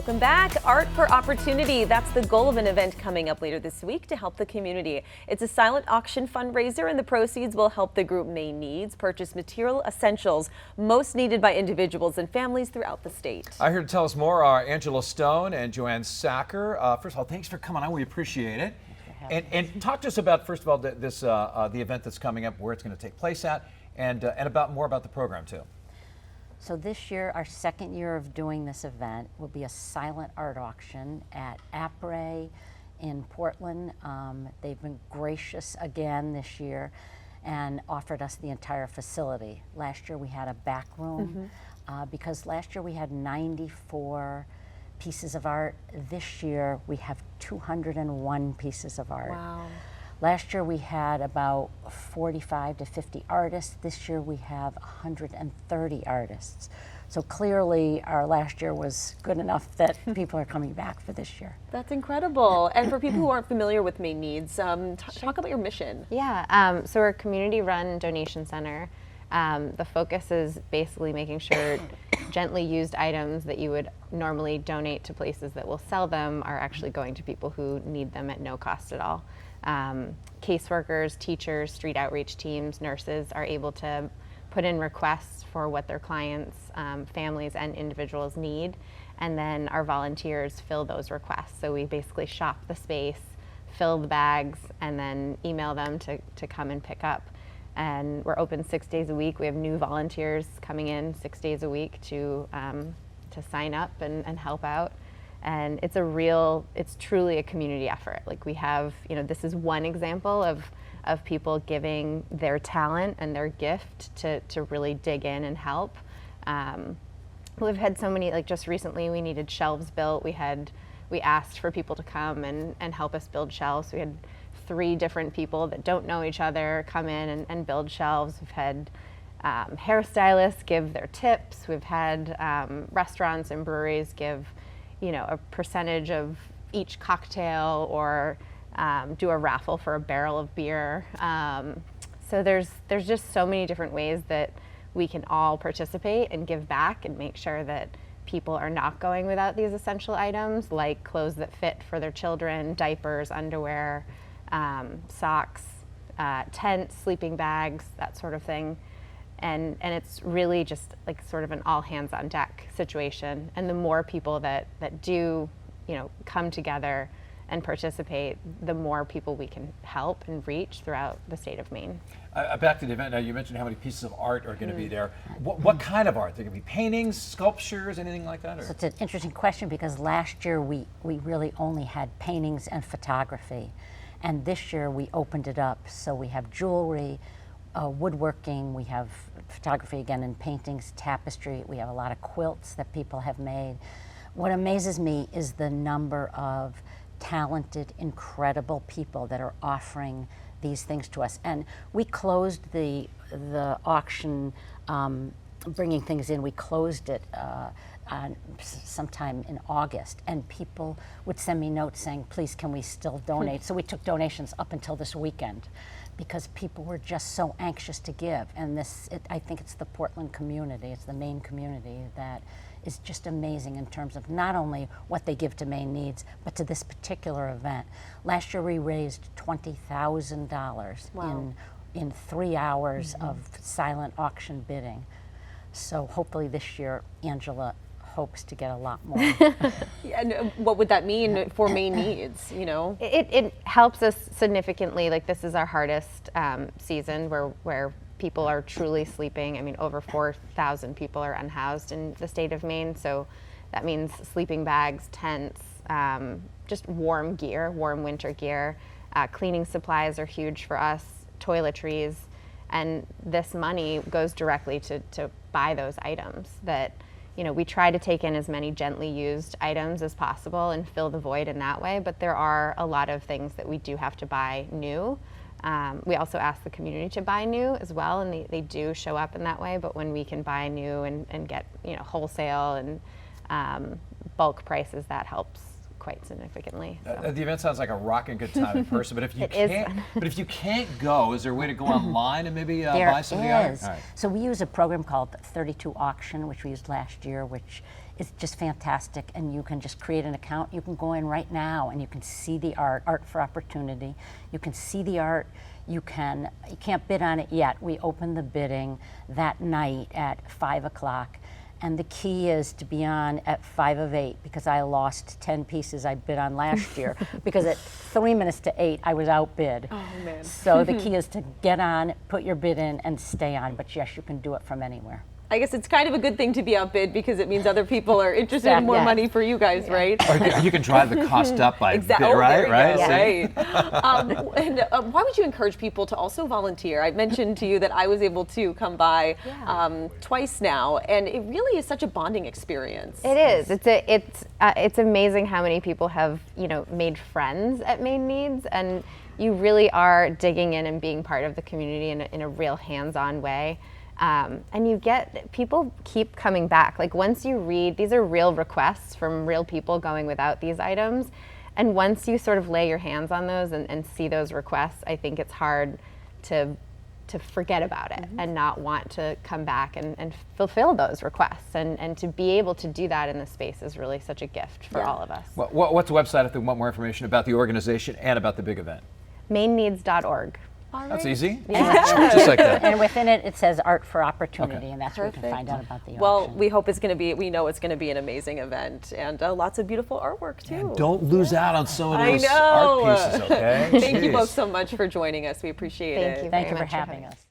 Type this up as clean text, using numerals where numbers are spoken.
Welcome back. Art for Opportunity. That's the goal of an event coming up later this week to help the community. It's a silent auction fundraiser, and the proceeds will help the group Maine Needs purchase material essentials most needed by individuals and families throughout the state. Here to tell us more are Angela Stone and Joanne Sacher. First of all, thanks for coming on. We appreciate it. And talk to us about, first of all, the event that's coming up, where it's going to take place at, and more about the program too. So this year, our second year of doing this event, will be a silent art auction at Apres in Portland. They've been gracious again this year and offered us the entire facility. Last year we had a back room because last year we had 94 pieces of art. This year we have 201 pieces of art. Wow. Last year we had about 45 to 50 artists. This year we have 130 artists. So clearly our last year was good enough that people are coming back for this year. That's incredible. And for people who aren't familiar with Maine Needs, talk about your mission. Yeah, so we're a community-run donation center. The focus is basically making sure gently used items that you would normally donate to places that will sell them are actually going to people who need them at no cost at all. Caseworkers, teachers, street outreach teams, nurses are able to put in requests for what their clients, families, and individuals need, and then our volunteers fill those requests. So we basically shop the space, fill the bags, and then email them to come and pick up. And we're open 6 days a week. We have new volunteers coming in 6 days a week to sign up and help out. And it's truly a community effort. Like we have, this is one example of people giving their talent and their gift to really dig in and help. We've had so many, like just recently we needed shelves built. We asked for people to come and help us build shelves. We had 3 different people that don't know each other come in and build shelves. We've had hairstylists give their tips. We've had restaurants and breweries give a percentage of each cocktail or do a raffle for a barrel of beer. So there's just so many different ways that we can all participate and give back and make sure that people are not going without these essential items like clothes that fit for their children, diapers, underwear, socks, tents, sleeping bags, that sort of thing. And it's really just like sort of an all hands on deck situation. And the more people that do, come together and participate, the more people we can help and reach throughout the state of Maine. Back to the event, now you mentioned how many pieces of art are going to be there. What kind of art? Are they going to be paintings, sculptures, anything like that? Or? So it's an interesting question because last year we really only had paintings and photography. And this year we opened it up. So we have jewelry, woodworking, we have photography again, and paintings, tapestry. We have a lot of quilts that people have made. What amazes me is the number of talented, incredible people that are offering these things to us. And we closed the auction, bringing things in, we closed it sometime in August, and people would send me notes saying, please, can we still donate? So we took donations up until this weekend because people were just so anxious to give. And I think it's the Portland community, it's the Maine community that is just amazing in terms of not only what they give to Maine Needs, but to this particular event. Last year we raised $20,000 in 3 hours of silent auction bidding. So hopefully this year, Angela hopes to get a lot more. And what would that mean for Maine Needs, It helps us significantly. Like this is our hardest season where people are truly sleeping. I mean, over 4,000 people are unhoused in the state of Maine. So that means sleeping bags, tents, just warm gear, warm winter gear. Cleaning supplies are huge for us, toiletries. And this money goes directly to buy those items that, we try to take in as many gently used items as possible and fill the void in that way. But there are a lot of things that we do have to buy new. We also ask the community to buy new as well, and they do show up in that way. But when we can buy new and get wholesale and bulk prices, that helps quite significantly. So. The event sounds like a rocking good time in person, but if you It is can't, fun. but if you can't go, is there a way to go online and maybe There buy some of the art? is. All right. So we use a program called 32 Auction, which we used last year, which is just fantastic. And you can just create an account. You can go in right now and you can see the art for opportunity. You can see the art. You can't bid on it yet. We open the bidding that night at 5 o'clock. And the key is to be on at 5 of 8 because I lost 10 pieces I bid on last year because at 3 minutes to 8 I was outbid. Oh, man. So the key is to get on, put your bid in, and stay on. But yes, you can do it from anywhere. I guess it's kind of a good thing to be outbid because it means other people are interested in more Yes. money for you guys, right? Or you can drive the cost up by Exactly. bit, right? Right. Right. See? And why would you encourage people to also volunteer? I mentioned to you that I was able to come by twice now, and it really is such a bonding experience. It is. It's amazing how many people have made friends at Maine Needs, and you really are digging in and being part of the community in a real hands-on way. And you get people keep coming back. Like once you read, these are real requests from real people going without these items. And once you sort of lay your hands on those and see those requests, I think it's hard to forget about it and not want to come back and fulfill those requests. And to be able to do that in the space is really such a gift for all of us. What's the website if they want more information about the organization and about the big event? MaineNeeds.org. That's easy. Yeah. Just like that. And within it says Art for Opportunity, and that's where you can Perfect. find out about the Well, auction. we hope it's going to be, we know it's going to be an amazing event and lots of beautiful artwork too. Don't lose out on some of I those know. art pieces, okay? Thank you Jeez. both so much for joining us. We appreciate it. Thank you. Thank very you for much for having having us.